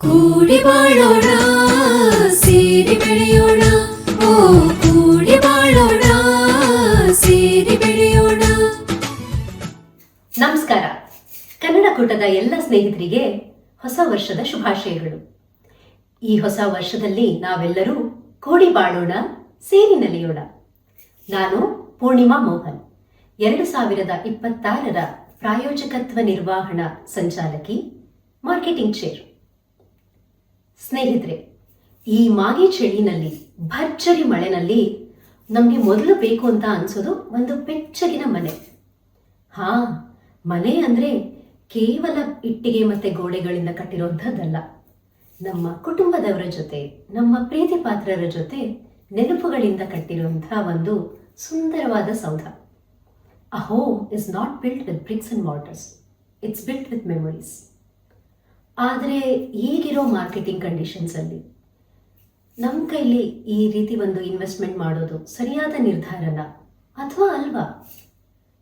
ಕೂಡಿ ಬಾಳೋಣ ಸೇರಿ ಬೆಳೆಯೋಣ ಓ ಕೂಡಿ ಬಾಳೋಣ ಸೇರಿ ಬೆಳೆಯೋಣ. ನಮಸ್ಕಾರ. ಕನ್ನಡ ಕೂಟದ ಎಲ್ಲ ಸ್ನೇಹಿತರಿಗೆ ಹೊಸ ವರ್ಷದ ಶುಭಾಶಯಗಳು. ಈ ಹೊಸ ವರ್ಷದಲ್ಲಿ ನಾವೆಲ್ಲರೂ ಕೂಡಿ ಬಾಳೋಣ ಸೇರಿ ನಲಿಯೋಣ. ನಾನು ಪೂರ್ಣಿಮಾ ಮೋಹನ್, 2026ರ ಪ್ರಾಯೋಜಕತ್ವ ನಿರ್ವಹಣಾ ಸಂಚಾಲಕಿ, ಮಾರ್ಕೆಟಿಂಗ್ ಚೇರ್. ಸ್ನೇಹಿತರೆ, ಈ ಮಾಗಿ ಚಳಿನಲ್ಲಿ, ಭರ್ಜರಿ ಮಳೆನಲ್ಲಿ ನಮಗೆ ಮೊದಲು ಬೇಕು ಅಂತ ಅನ್ಸೋದು ಒಂದು ಬೆಚ್ಚಗಿನ ಮನೆ. ಮನೆ ಅಂದ್ರೆ ಕೇವಲ ಇಟ್ಟಿಗೆ ಮತ್ತೆ ಗೋಡೆಗಳಿಂದ ಕಟ್ಟಿರುವಂಥದ್ದಲ್ಲ. ನಮ್ಮ ಕುಟುಂಬದವರ ಜೊತೆ, ನಮ್ಮ ಪ್ರೀತಿ ಪಾತ್ರರ ಜೊತೆ ನೆನಪುಗಳಿಂದ ಕಟ್ಟಿರುವಂತಹ ಒಂದು ಸುಂದರವಾದ ಸೌಧ. A home is not built with bricks and mortars. It's built with memories. ಆದರೆ ಈಗಿರೋ ಮಾರ್ಕೆಟಿಂಗ್ ಕಂಡೀಷನ್ಸ್ ಅಲ್ಲಿ ನಮ್ಮ ಕೈಲಿ ಈ ರೀತಿ ಒಂದು ಇನ್ವೆಸ್ಟ್ಮೆಂಟ್ ಮಾಡೋದು ಸರಿಯಾದ ನಿರ್ಧಾರನ ಅಥವಾ ಅಲ್ವಾ?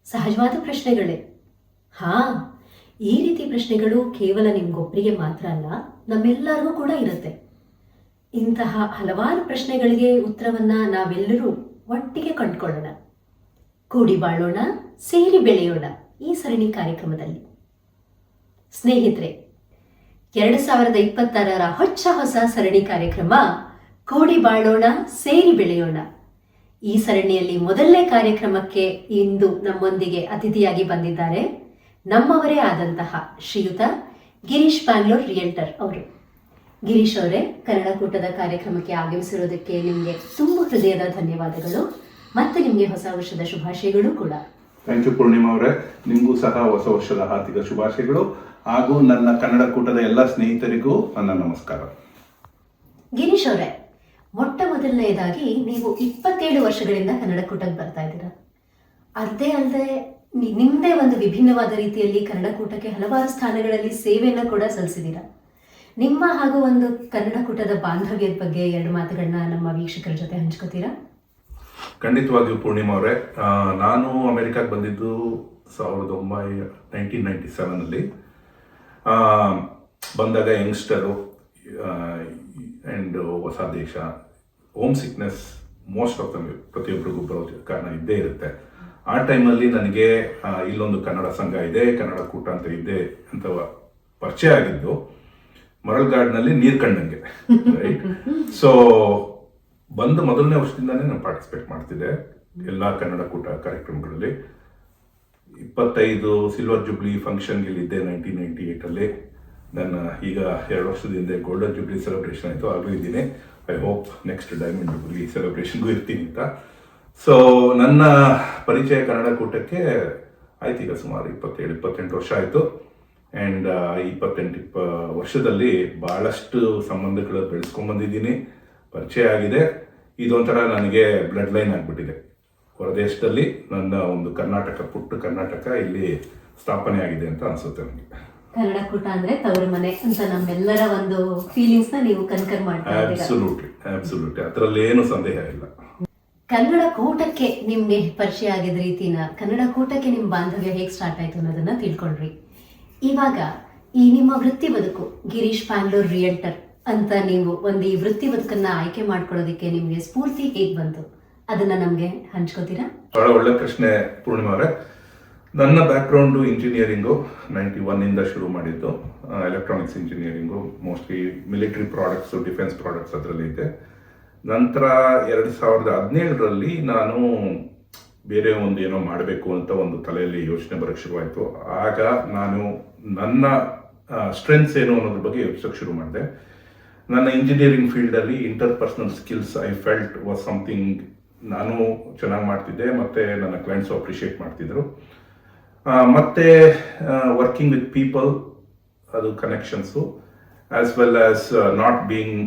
ಸಹಜವಾದ ಪ್ರಶ್ನೆಗಳೇ. ಈ ರೀತಿ ಪ್ರಶ್ನೆಗಳು ಕೇವಲ ನಿಮ್ಗೊಬ್ಬರಿಗೆ ಮಾತ್ರ ಅಲ್ಲ, ನಮ್ಮೆಲ್ಲರಿಗೂ ಕೂಡ ಇರುತ್ತೆ. ಇಂತಹ ಹಲವಾರು ಪ್ರಶ್ನೆಗಳಿಗೆ ಉತ್ತರವನ್ನ ನಾವೆಲ್ಲರೂ ಒಟ್ಟಿಗೆ ಕಂಡುಕೊಳ್ಳೋಣ. ಕೂಡಿ ಬಾಳೋಣ ಸೇರಿ ಬೆಳೆಯೋಣ ಈ ಸರಣಿ ಕಾರ್ಯಕ್ರಮದಲ್ಲಿ. ಸ್ನೇಹಿತರೆ, 2026ರ ಹೊಸ ಸರಣಿ ಕಾರ್ಯಕ್ರಮ ಕೂಡಿ ಬಾಳೋಣ ಸೇರಿ ಬೆಳೆಯೋಣ. ಈ ಸರಣಿಯಲ್ಲಿ ಮೊದಲನೇ ಕಾರ್ಯಕ್ರಮಕ್ಕೆ ಇಂದು ನಮ್ಮೊಂದಿಗೆ ಅತಿಥಿಯಾಗಿ ಬಂದಿದ್ದಾರೆ ನಮ್ಮವರೇ ಆದಂತಹ ಶ್ರೀಯುತ ಗಿರೀಶ್ ಬ್ಯಾಂಗ್ಳೂರ್ ರಿಯಲ್ಟರ್ ಅವರು. ಗಿರೀಶ್ ಅವರೇ, ಕನ್ನಡ ಕೂಟದ ಕಾರ್ಯಕ್ರಮಕ್ಕೆ ಆಗಮಿಸಿರೋದಕ್ಕೆ ನಿಮಗೆ ತುಂಬ ಹೃದಯದ ಧನ್ಯವಾದಗಳು ಮತ್ತು ನಿಮಗೆ ಹೊಸ ವರ್ಷದ ಶುಭಾಶಯಗಳು ಕೂಡ. ಥ್ಯಾಂಕ್ ಯು ಪೂರ್ಣಿಮಾ ಅವರೇ, ನಿಮಗೂ ಸಹ ಹೊಸ ವರ್ಷದ ಹಾರ್ದಿಕ ಶುಭಾಶಯಗಳು ಹಾಗೂ ನನ್ನ ಕನ್ನಡ ಕೂಟದ ಎಲ್ಲ ಸ್ನೇಹಿತರಿಗೂ ನನ್ನ ನಮಸ್ಕಾರ. ಗಿರೀಶ್ ಅವರೇ, ಮೊಟ್ಟ ಮೊದಲನೆಯದಾಗಿ ನೀವು 27 ವರ್ಷಗಳಿಂದ ಕನ್ನಡ ಕೂಟಕ್ಕೆ ಬರ್ತಾ ಇದ್ದೀರಾ. ಅದೇ ಅಲ್ಲದೆ ನಿಮ್ಮದೇ ಒಂದು ವಿಭಿನ್ನವಾದ ರೀತಿಯಲ್ಲಿ ಕನ್ನಡ ಕೂಟಕ್ಕೆ ಹಲವಾರು ಸ್ಥಾನಗಳಲ್ಲಿ ಸೇವೆಯನ್ನು ಕೂಡ ಸಲ್ಲಿಸಿದ್ದೀರಾ. ನಿಮ್ಮ ಹಾಗೂ ಒಂದು ಕನ್ನಡ ಕೂಟದ ಬಾಂಧವ್ಯದ ಬಗ್ಗೆ 2 ಮಾತುಗಳನ್ನ ನಮ್ಮ ವೀಕ್ಷಕರ ಜೊತೆ ಹಂಚ್ಕೋತೀರಾ? ಖಂಡಿತವಾಗಿಯೂ ಪೂರ್ಣಿಮಾ ಅವರೇ, ನಾನು ಅಮೆರಿಕಾಗೆ ಬಂದಿದ್ದು 1997ನಲ್ಲಿ. ಬಂದಾಗ ಯಂಗ್ಸ್ಟರು ಆ್ಯಂಡ್ ಹೊಸ ದೇಶ, home sickness most of the ಪ್ರತಿಯೊಬ್ಬರಿಗೂ ಬರೋ ಕಾರಣ ಇದ್ದೇ ಇರುತ್ತೆ. ಆ ಟೈಮಲ್ಲಿ ನನಗೆ ಇಲ್ಲೊಂದು ಕನ್ನಡ ಸಂಘ ಇದೆ, ಕನ್ನಡ ಕೂಟ ಅಂತ ಇದೆ ಅಂತ ಪರಿಚಯ ಆಗಿದ್ದು ಮರಳ್ಗಾಡ್ನಲ್ಲಿ ನೀರು ಕಂಡಂಗೆ, ರೈಟ್? ಸೊ ಬಂದು ಮೊದಲನೇ ವರ್ಷದಿಂದಾನೇ ನಾನು ಪಾರ್ಟಿಸಿಪೇಟ್ ಮಾಡ್ತಿದ್ದೆ ಎಲ್ಲ ಕನ್ನಡ ಕೂಟ ಕಾರ್ಯಕ್ರಮಗಳಲ್ಲಿ. 25 ಸಿಲ್ವರ್ ಜುಬ್ಲಿ ಫಂಕ್ಷನ್ಗೆ ಇಲ್ಲಿದ್ದೆ 1998ಅಲ್ಲಿ. ನನ್ನ ಈಗ 2 ವರ್ಷದ ಹಿಂದೆ ಗೋಲ್ಡನ್ ಜುಬ್ಲಿ ಸೆಲೆಬ್ರೇಷನ್ ಆಯಿತು, ಆಗಲೂ ಇದ್ದೀನಿ. I hope next diamond jubilee ಸೆಲೆಬ್ರೇಷನ್ಗೂ ಇರ್ತೀನಿ ಅಂತ. ಸೊ ನನ್ನ ಪರಿಚಯ ಕನ್ನಡ ಕೂಟಕ್ಕೆ ಆಯ್ತು ಈಗ ಸುಮಾರು 27-28 ವರ್ಷ ಆಯಿತು. ಆ್ಯಂಡ್ 28 ವರ್ಷದಲ್ಲಿ ಭಾಳಷ್ಟು ಸಂಬಂಧಗಳು ಬೆಳೆಸ್ಕೊಂಡ್ಬಂದಿದ್ದೀನಿ, ಪರಿಚಯ ಆಗಿದೆ. ಇದೊಂಥರ ನನಗೆ ಬ್ಲಡ್ ಲೈನ್ ಆಗಿಬಿಟ್ಟಿದೆ. ಹೊರದೇಶದಲ್ಲಿ ನನ್ನ ಒಂದು ಪುಟ್ಟ ಕರ್ನಾಟಕ ಇಲ್ಲಿ ಸ್ಥಾಪನೆ ಆಗಿದೆ ಅಂತ ಅನ್ಸುತ್ತೆ ನನಗೆ. ಕನ್ನಡ ಕೂಟ ಅಂದ್ರೆ ತವರು ಮನೆ ಅಂತ ನಮ್ಮೆಲ್ಲರ ಒಂದು ಫೀಲಿಂಗ್ಸ್ ನ ನೀವು ಕನ್ಕರ್ ಮಾಡ್ತಾ ಇದ್ದೀರಾ. ಅಬ್ಸಲ್ಯೂಟ್ಲಿ, ಅದರಲ್ಲಿ ಏನು ಸಂದೇಹ ಇಲ್ಲ. ಕನ್ನಡ ಕೂಟಕ್ಕೆ ನಿಮ್ಗೆ ಪರಿಚಯ ಆಗಿದ ರೀತಿನ, ಕನ್ನಡ ಕೂಟಕ್ಕೆ ನಿಮ್ ಬಾಂಧವ್ಯ ಹೇಗೆ ಸ್ಟಾರ್ಟ್ ಆಯ್ತು ಅನ್ನೋದನ್ನ ತಿಳ್ಕೊಂಡ್ರಿ. ಇವಾಗ ಈ ನಿಮ್ಮ ವೃತ್ತಿ ಬದುಕು, ಗಿರೀಶ್ ಬ್ಯಾಂಗ್ಳೂರ್ ರಿಯಲ್ಟರ್ ಅಂತ ನೀವು ಒಂದು ಈ ವೃತ್ತಿ ಬದುಕನ್ನ ಆಯ್ಕೆ ಮಾಡ್ಕೊಳ್ಳೋದಕ್ಕೆ ನಿಮ್ಗೆ ಸ್ಫೂರ್ತಿ ಹೇಗೆ ಬಂತು, ಅದನ್ನ ನಮ್ಗೆ ಹಂಚ್ಕೋತೀರಾ? ಬಹಳ ಒಳ್ಳೆ ಪ್ರಶ್ನೆ ಪೂರ್ಣಿಮಾ ಅವರೇ. ನನ್ನ ಬ್ಯಾಕ್ಗ್ರೌಂಡು ಇಂಜಿನಿಯರಿಂಗು 91ಇಂದ ಶುರು ಮಾಡಿದ್ದು. Electronics engineering, mostly military products, defence products ಅದರಲ್ಲಿ ಇದೆ. ನಂತರ 2017ರಲ್ಲಿ ನಾನು ಬೇರೆ ಒಂದು ಏನೋ ಮಾಡಬೇಕು ಅಂತ ಒಂದು ತಲೆಯಲ್ಲಿ ಯೋಚನೆ ಬರೋಕ್ಕೆ ಶುರುವಾಯಿತು. ಆಗ ನಾನು ನನ್ನ ಸ್ಟ್ರೆಂತ್ಸ್ ಏನು ಅನ್ನೋದ್ರ ಬಗ್ಗೆ ಯೋಚಿಸೋಕ್ಕೆ ಶುರು ಮಾಡಿದೆ. ನನ್ನ ಇಂಜಿನಿಯರಿಂಗ್ ಫೀಲ್ಡಲ್ಲಿ interpersonal skills I felt was something ನಾನು ಚೆನ್ನಾಗಿ ಮಾಡ್ತಿದ್ದೆ, ಮತ್ತು ನನ್ನ ಕ್ಲೈಂಟ್ಸು ಅಪ್ರಿಷಿಯೇಟ್ ಮಾಡ್ತಿದ್ರು. ಮತ್ತು ವರ್ಕಿಂಗ್ ವಿತ್ ಪೀಪಲ್, ಅದು connections, as well as not being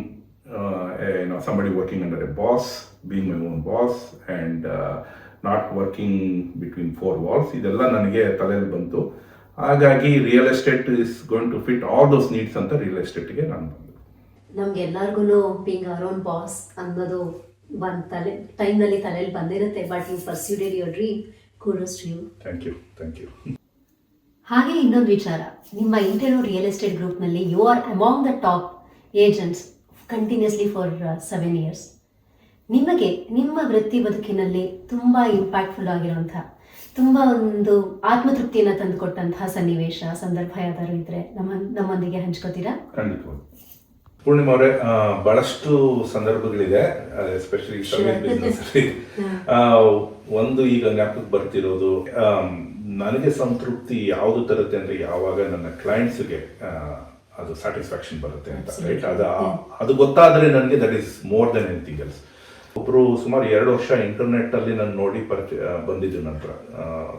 somebody working under a boss, being my own boss and not working between 4 walls. ಇದೆಲ್ಲ ನನಗೆ ತಲೆಯಲ್ಲಿ ಬಂತು. ಹಾಗಾಗಿ real estate is going to fit all those needs ಅಂತ real ಎಸ್ಟೇಟ್ಗೆ ನಾನು ಬಂದೆ. ನಮ್ಗೆ ಎಲ್ಲರಿಗೂ ಬೀಯಿಂಗ್ ಅವರ್ ಓನ್ ಬಾಸ್ ಅನ್ನೋದು ಟೈಮ್ನಲ್ಲಿ ತಲೆಯಲ್ಲಿ ಬಂದಿರುತ್ತೆ. But you persuaded your dream. Kudos to you. Thank you. ಹಾಗೆ ಇನ್ನೊಂದು ವಿಚಾರ, ನಿಮ್ಮ ಇಂಟೆರೋ ರಿಯಲ್ ಎಸ್ಟೇಟ್ ಗ್ರೂಪ್ನಲ್ಲಿ you are among the top agents continuously for 7 years. ನಿಮಗೆ ನಿಮ್ಮ ವೃತ್ತಿ ಬದುಕಿನಲ್ಲಿ ತುಂಬ ಇಂಪ್ಯಾಕ್ಟ್ಫುಲ್ ಆಗಿರುವಂಥ ತುಂಬ ಒಂದು ಆತ್ಮತೃಪ್ತಿಯನ್ನು ತಂದುಕೊಟ್ಟಂತಹ ಸನ್ನಿವೇಶ ಸಂದರ್ಭ ಯಾವ್ದಾದ್ರು ಇದ್ರೆ ನಮ್ಮೊಂದಿಗೆ ಹಂಚ್ಕೋತೀರಾ? ಖಂಡಿತವಾಗಿ. ಪೂರ್ಣಿಮಾ ಅವರೇ, ಬಹಳಷ್ಟು ಸಂದರ್ಭಗಳಿದೆ, ಎಸ್ಪೆಷಲಿ ಸರ್ವಿಸ್ ಬಿಸ್ನೆಸ್ ಅಲ್ಲಿ. ಒಂದು ಈಗ ಜ್ಞಾಪಕಕ್ಕೆ ಬರ್ತಿರೋದು, ನನಗೆ ಸಂತೃಪ್ತಿ ಯಾವುದು ತರುತ್ತೆ ಅಂದ್ರೆ ಯಾವಾಗ ನನ್ನ ಕ್ಲೈಂಟ್ಸ್ಗೆ ಅದು ಸ್ಯಾಟಿಸ್ಫ್ಯಾಕ್ಷನ್ ಬರುತ್ತೆ ಅಂತ, ರೈಟ್? ಅದು ಗೊತ್ತಾದ್ರೆ ನನಗೆ that is more than anything else. ಒಬ್ರು ಸುಮಾರು 2 ವರ್ಷ ಇಂಟರ್ನೆಟ್ ಅಲ್ಲಿ ನಾನು ನೋಡಿ ಬಂದಿದ್ದು ನಂತರ,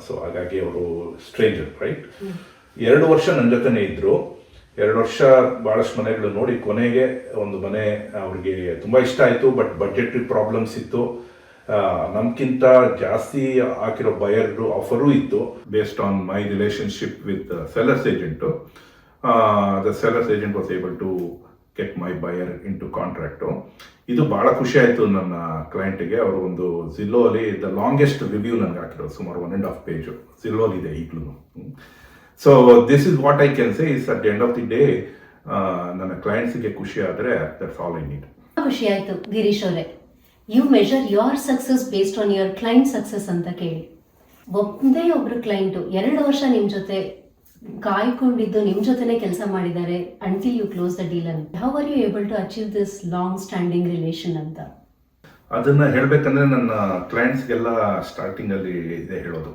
ಸೊ ಹಾಗಾಗಿ ಅವರು ಸ್ಟ್ರೇಂಜರ್, ರೈಟ್? 2 ವರ್ಷ ನನ್ನ ಜೊತೆನೇ ಇದ್ರು. 2 ವರ್ಷ ಬಹಳಷ್ಟು ಮನೆಗಳು ನೋಡಿ ಕೊನೆಗೆ ಒಂದು ಮನೆ ಅವ್ರಿಗೆ ತುಂಬಾ ಇಷ್ಟ ಆಯ್ತು, ಬಟ್ ಬಡ್ಜೆಟರಿ ಪ್ರಾಬ್ಲಮ್ಸ್ ಇತ್ತು. ನಮ್ಗಿಂತ ಜಾಸ್ತಿ ಹಾಕಿರೋ ಬಯರ್ದು ಆಫರು ಇತ್ತು. Based on my relationship with seller's agent, the seller's agent was able to get my buyer into contract. ಇದು ಬಹಳ ಖುಷಿ ಆಯಿತು ನನ್ನ ಕ್ಲೈಂಟಿಗೆ. ಅವರು ಒಂದು ಜಿಲ್ಲೋ ಅಲ್ಲಿ ದ ಲಾಂಗೆಸ್ಟ್ ರಿವ್ಯೂ ನನಗೆ ಹಾಕಿರೋದು, ಸುಮಾರು 1.5 ಪೇಜು ಜಿಲ್ಲೋಲಿ ಇದೆ ಈಗಲೂ. So this is what I can say is at the end of the day, ನನ್ನ ಕ್ಲೈಂಟ್ಸ್ಗೆ ಖುಷಿ ಆದರೆ ದಟ್ಸ್ ಆಲ್ ಐ ನೀಡ್. ಖುಷಿ ಆಯಿತು ಗಿರೀಶ್ ಅವರೇ. You measure your success based on your client success ಅಂತ ಕೇಳಿ. ಒಂದೇ ಒಬ್ರು ಕ್ಲೈಂಟು 2 ವರ್ಷ ನಿಮ್ಮ ಜೊತೆ ಕಾಯ್ಕೊಂಡಿದ್ದು ನಿಮ್ಮ ಜೊತೆನೆ ಕೆಲಸ ಮಾಡಿದ್ದಾರೆ until you close the deal ಅಂತ. How are you able to achieve this long standing relation ಅಂತ? ಅದನ್ನ ಹೇಳ್ಬೇಕಂದ್ರೆ ನನ್ನ ಕ್ಲೈಂಟ್ಸ್ಗೆಲ್ಲ ಸ್ಟಾರ್ಟಿಂಗ್ ಅಲ್ಲಿ ಇದೆ ಹೇಳೋದು,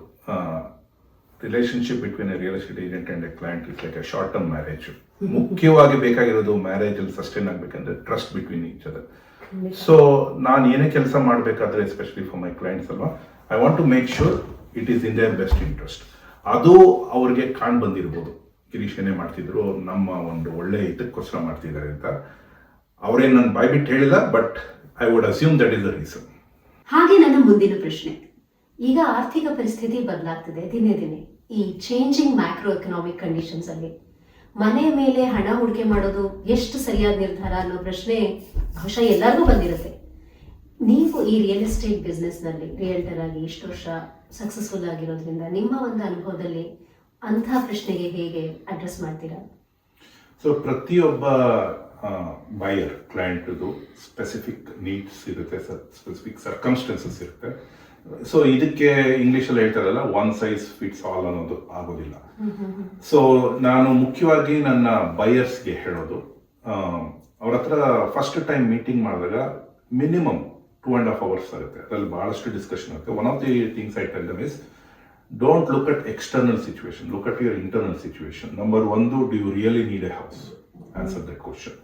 relationship between a real estate agent and a client is like a short term marriage. ಮುಖ್ಯವಾಗಿ ಬೇಕಾಗಿರೋದು ಮ್ಯಾರೇಜ್ ಅಲ್ಲಿ ಸಸ್ಟೈನ್ ಆಗ್ಬೇಕಂದ್ರೆ trust between each other. So ನಾನು ಏನೇ ಕೆಲಸ ಮಾಡಬೇಕಾದ್ರೆ ಎಸ್ಪೆಷಲಿ ಫಾರ್ ಮೈ ಕ್ಲೈಂಟ್ಸ್ ಅಲ್ವಾ, I want to make sure it is in their best interest. ಅದು ಅವ್ರಿಗೆ ಕಾಣ್ ಬಂದಿರ್ಬೋದು, ಗಿರೀಶ್ ಏನೇ ಮಾಡ್ತಿದ್ರು ನಮ್ಮ ಒಂದು ಒಳ್ಳೆ ಇದಕ್ಕೋಸ್ಕರ ಮಾಡ್ತಿದ್ದಾರೆ ಅಂತ. ಅವ್ರೇನು ನನ್ನ ಬಾಯ್ಬಿಟ್ಟು ಹೇಳಿಲ್ಲ, but I would assume that is the reason. ಹಾಗೆ ನನ್ನ ಮುಂದಿನ ಪ್ರಶ್ನೆ, ಈಗ ಆರ್ಥಿಕ ಪರಿಸ್ಥಿತಿ ಬದಲಾಗ್ತಿದೆ ದಿನೇ ದಿನೇ. ಈ ಚೇಂಜಿಂಗ್ ಮ್ಯಾಕ್ರೋ ಎಕನಾಮಿಕ್ ಕಂಡೀಷನ್ಸ್ ಅಲ್ಲಿ ಮನೆ ಮೇಲೆ ಹಣ ಹೂಡಿಕೆ ಮಾಡೋದು ಎಷ್ಟು ಸರಿಯಾದ ನಿರ್ಧಾರ ಅನ್ನೋ ಪ್ರಶ್ನೆ ಬಹುಶಃ ಎಲ್ಲರಿಗೂ ಬಂದಿರುತ್ತೆ. ನೀವು ಈ ರಿಯಲ್ ಎಸ್ಟೇಟ್ ಬಿಸ್ನೆಸ್ನಲ್ಲಿ ರಿಯಲ್ಟರ್ ಆಗಿ ಇಷ್ಟು ವರ್ಷ ಸಕ್ಸಸ್ಫುಲ್ ಆಗಿರೋದ್ರಿಂದ ನಿಮ್ಮ ಒಂದು ಅನುಭವದಲ್ಲಿ ಅಂಥ ಪ್ರಶ್ನೆಗೆ ಹೇಗೆ ಅಡ್ರೆಸ್ ಮಾಡ್ತೀರಾ? ಸೊ ಪ್ರತಿಯೊಬ್ಬ ಬಯರ್ ಕ್ಲೈಂಟ್ದು ಸ್ಪೆಸಿಫಿಕ್ ನೀಡ್ಸ್ ಇರುತ್ತೆ, ಸ್ಪೆಸಿಫಿಕ್ ಸರ್ಕಮ್ಸ್ಟೆನ್ಸಸ್ ಇರುತ್ತೆ. ಸೊ ಇದಕ್ಕೆ ಇಂಗ್ಲೀಷಲ್ಲಿ ಹೇಳ್ತಾರಲ್ಲ, ಒನ್ ಸೈಜ್ ಫಿಟ್ಸ್ ಆಲ್ ಅನ್ನೋದು ಆಗೋದಿಲ್ಲ. ಸೊ ನಾನು ಮುಖ್ಯವಾಗಿ ನನ್ನ ಬಯರ್ಸ್ಗೆ ಹೇಳೋದು, ಅವ್ರ ಹತ್ರ ಫಸ್ಟ್ ಟೈಮ್ ಮೀಟಿಂಗ್ ಮಾಡಿದಾಗ ಮಿನಿಮಮ್ 2.5 hours ಆಗುತ್ತೆ. ಅದ್ರಲ್ಲಿ ಬಹಳಷ್ಟು ಡಿಸ್ಕಷನ್ ಆಗುತ್ತೆ. One of the things I tell them is, don't look at external situation, look at your internal situation. Number 1, do you really need a house? Answer that question.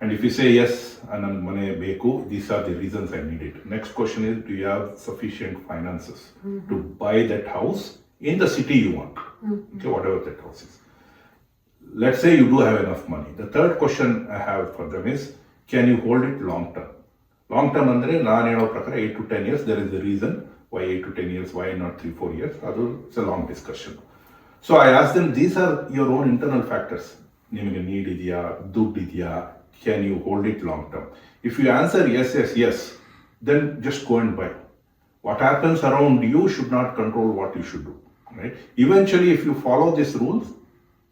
And if you say yes, ನನಗೆ ಮನೆ ಬೇಕು, these are the reasons I need it. Next question is, do you have sufficient finances to buy that house in the city you want? Okay, whatever that house is. Let's say you do have enough money. The third question I have for them is, can you hold it long term? Long term ಅಂದ್ರೆ ನಾನು ಹೇಳೋ ಪ್ರಕಾರ 8 to 10 years. There is a reason why 8 to 10 years, why not 3-4 years. ಅದು it's a long discussion. So I ask them, these are your own internal factors. ನಿಮಗೆ need ಇದೆಯಾ, ದುಡ್ಡು ಇದೆಯಾ, can you hold it long term? If you answer yes, then just go and buy. What happens around you should not control what you should do, right? Eventually, if you follow these rules,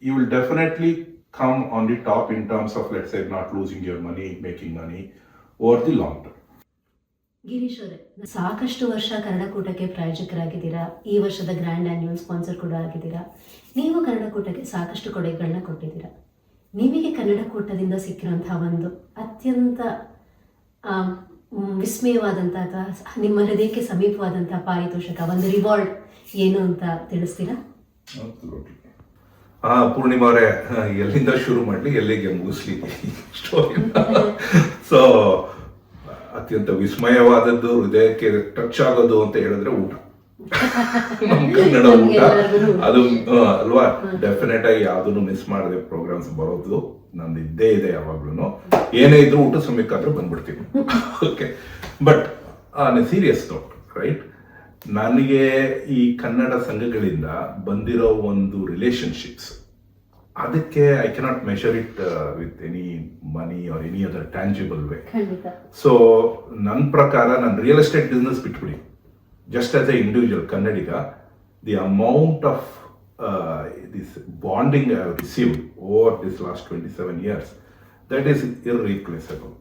you will definitely come on the top in terms of, let's say, not losing your money, making money over the long term. Girish ಅವರೇ, ಸಾಕಷ್ಟು ವರ್ಷ ಕನ್ನಡಕೂಟಕ್ಕೆ ಪ್ರಾಯೋಜಕರಾಗಿದ್ದೀರಾ. ಈ ವರ್ಷದ grand annual sponsor ಕೂಡ ಆಗಿದ್ದೀರಾ. ನೀವು ಕನ್ನಡಕೂಟಕ್ಕೆ ಸಾಕಷ್ಟು ಕೊಡುಗೆಗಳನ್ನ ಕೊಟ್ಟಿದ್ದೀರಾ. ನಿಮಗೆ ಕನ್ನಡಕೂಟದಿಂದ ಸಿಕ್ಕಿರುವಂತಹ ಒಂದು ಅತ್ಯಂತ ವಿಸ್ಮಯವಾದಂಥ ಅಥವಾ ನಿಮ್ಮ ಹೃದಯಕ್ಕೆ ಸಮೀಪವಾದಂಥ ಪಾರಿತೋಷಕ, ಒಂದು ರಿವಾರ್ಡ್ ಏನು ಅಂತ ತಿಳಿಸ್ತೀರಾ? ಪೂರ್ಣಿಮಾ ಅವರೇ, ಎಲ್ಲಿಂದ ಶುರು ಮಾಡಲಿ, ಎಲ್ಲಿಗೆ ಮುಗಿಸ್ಲಿ ಸ್ಟೋರಿ? ಸೊ ಅತ್ಯಂತ ವಿಸ್ಮಯವಾದದ್ದು, ಹೃದಯಕ್ಕೆ ಟಚ್ ಆಗೋದು ಅಂತ ಹೇಳಿದ್ರೆ ಊಟ. ನಮ್ಮ ಕನ್ನಡ ಊಟ ಅದು ಅಲ್ವಾ. ಡೆಫಿನೆಟ್ ಆಗಿ ಯಾವ್ದನ್ನು ಮಿಸ್ ಮಾಡದೆ ಪ್ರೋಗ್ರಾಮ್ಸ್ ಬರೋದು ನಂದು ಇದ್ದೇ ಇದೆ. ಯಾವಾಗ್ಲೂ ಏನೇ ಇದ್ರು ಊಟ ಸಮಯಕ್ಕಾದ್ರೂ ಬಂದ್ಬಿಡ್ತೀವಿ. Okay, but serious note, right? ನನಗೆ ಈ ಕನ್ನಡ ಸಂಘಗಳಿಂದ ಬಂದಿರೋ ಒಂದು ರಿಲೇಶನ್ಶಿಪ್ಸ್, ಅದಕ್ಕೆ I cannot measure it with any money or any other tangible way. So ನನ್ನ ಪ್ರಕಾರ ನಾನು ರಿಯಲ್ ಎಸ್ಟೇಟ್ ಬಿಸ್ನೆಸ್ ಬಿಟ್ಬಿಡಿ, just as an individual Kannadiga, the amount of this bonding I have received over this last 27 years, that is irreplaceable.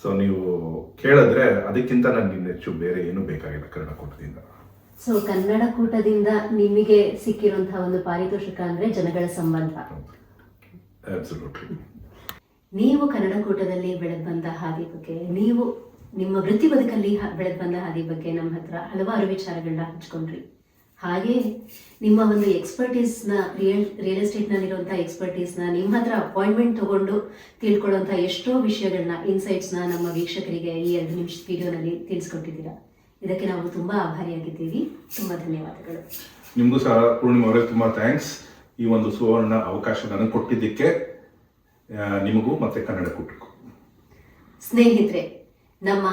So ನೀವು ಕೇಳಿದ್ರೆ ಅದಕ್ಕಿಂತ ನನಗೆ ಹೆಚ್ಚು ಬೇರೆ ಏನೂ ಬೇಕಾಗಿಲ್ಲ ಕನ್ನಡ ಕೂಟದಿಂದ. ಸೊ ಕನ್ನಡ ಕೂಟದಿಂದ ನಿಮಗೆ ಸಿಕ್ಕಿರುವಂತಹ ಒಂದು ಪಾರಿತೋಷಿಕ ಅಂದ್ರೆ ಜನಗಳ ಸಂಬಂಧ. ಅಬ್ಸಲ್ಯೂಟ್ಲಿ. ನೀವು ಕನ್ನಡ ಕೂಟದಲ್ಲಿ ಬೆಳೆದು ಬಂದ ಹಾದಿ ಬಗ್ಗೆ, ನೀವು ನಿಮ್ಮ ವೃತ್ತಿ ಬದುಕಲ್ಲಿ ಬೆಳೆದು ಬಂದ ಹಾದಿ ಬಗ್ಗೆ ನಮ್ಮ ಹತ್ರ ಹಲವಾರು ವಿಚಾರಗಳನ್ನ ಹಂಚ್ಕೊಂಡ್ರಿ. ಹಾಗೆ ನಿಮ್ಮ ಒಂದು ಎಕ್ಸ್ಪರ್ಟೀಸ್ನ ರಿಯಲ್ ಎಸ್ಟೇಟ್ನಲ್ಲಿರುವಂಥ ಎಕ್ಸ್ಪರ್ಟೀಸ್ನ ನಿಮ್ಮ ಹತ್ರ ಅಪಾಯಿಂಟ್ಮೆಂಟ್ ತಗೊಂಡು ತಿಳ್ಕೊಳ್ಳುವಂಥ ಎಷ್ಟೋ ವಿಷಯಗಳನ್ನ, ಇನ್ಸೈಟ್ಸ್ನ ನಮ್ಮ ವೀಕ್ಷಕರಿಗೆ ಈ 2 ನಿಮಿಷದ ವಿಡಿಯೋನಲ್ಲಿ ತಿಳಿಸ್ಕೊಟ್ಟಿದ್ದೀರಾ. ಇದಕ್ಕೆ ನಾವು ತುಂಬ ಆಭಾರಿಯಾಗಿದ್ದೀವಿ. ತುಂಬ ಧನ್ಯವಾದಗಳು. ನಿಮಗೂ ಸಹ ಪೂರ್ಣಿಮಾ ಅವರೇ ತುಂಬ ಥ್ಯಾಂಕ್ಸ್. ಈ ಒಂದು ಸುವರ್ಣ ಅವಕಾಶ ನನಗೆ ಕೊಟ್ಟಿದ್ದಕ್ಕೆ ನಿಮಗೂ ಮತ್ತು ಕನ್ನಡ ಕೂಟಕ್ಕೂ. ಸ್ನೇಹಿತರೆ, ನಮ್ಮ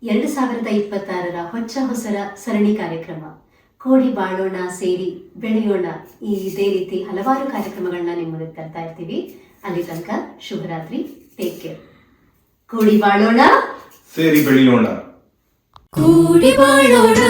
2026ರ ಹೊಸ ಸರಣಿ ಕಾರ್ಯಕ್ರಮ ಕೂಡಿ ಬಾಳೋಣ ಸೇರಿ ಬೆಳೆಯೋಣ, ಇದೇ ರೀತಿ ಹಲವಾರು ಕಾರ್ಯಕ್ರಮಗಳನ್ನ ನಿಮ್ಮ ಮುಂದೆ ತರ್ತಾ ಇರ್ತೀವಿ. ಅಲ್ಲಿ ತನಕ ಶುಭರಾತ್ರಿ. Take care. ಕೂಡಿ ಬಾಳೋಣ, ಸೇರಿ ಬೆಳೆಯೋಣ. ಕೂಡಿ ಬಾಳೋಣ.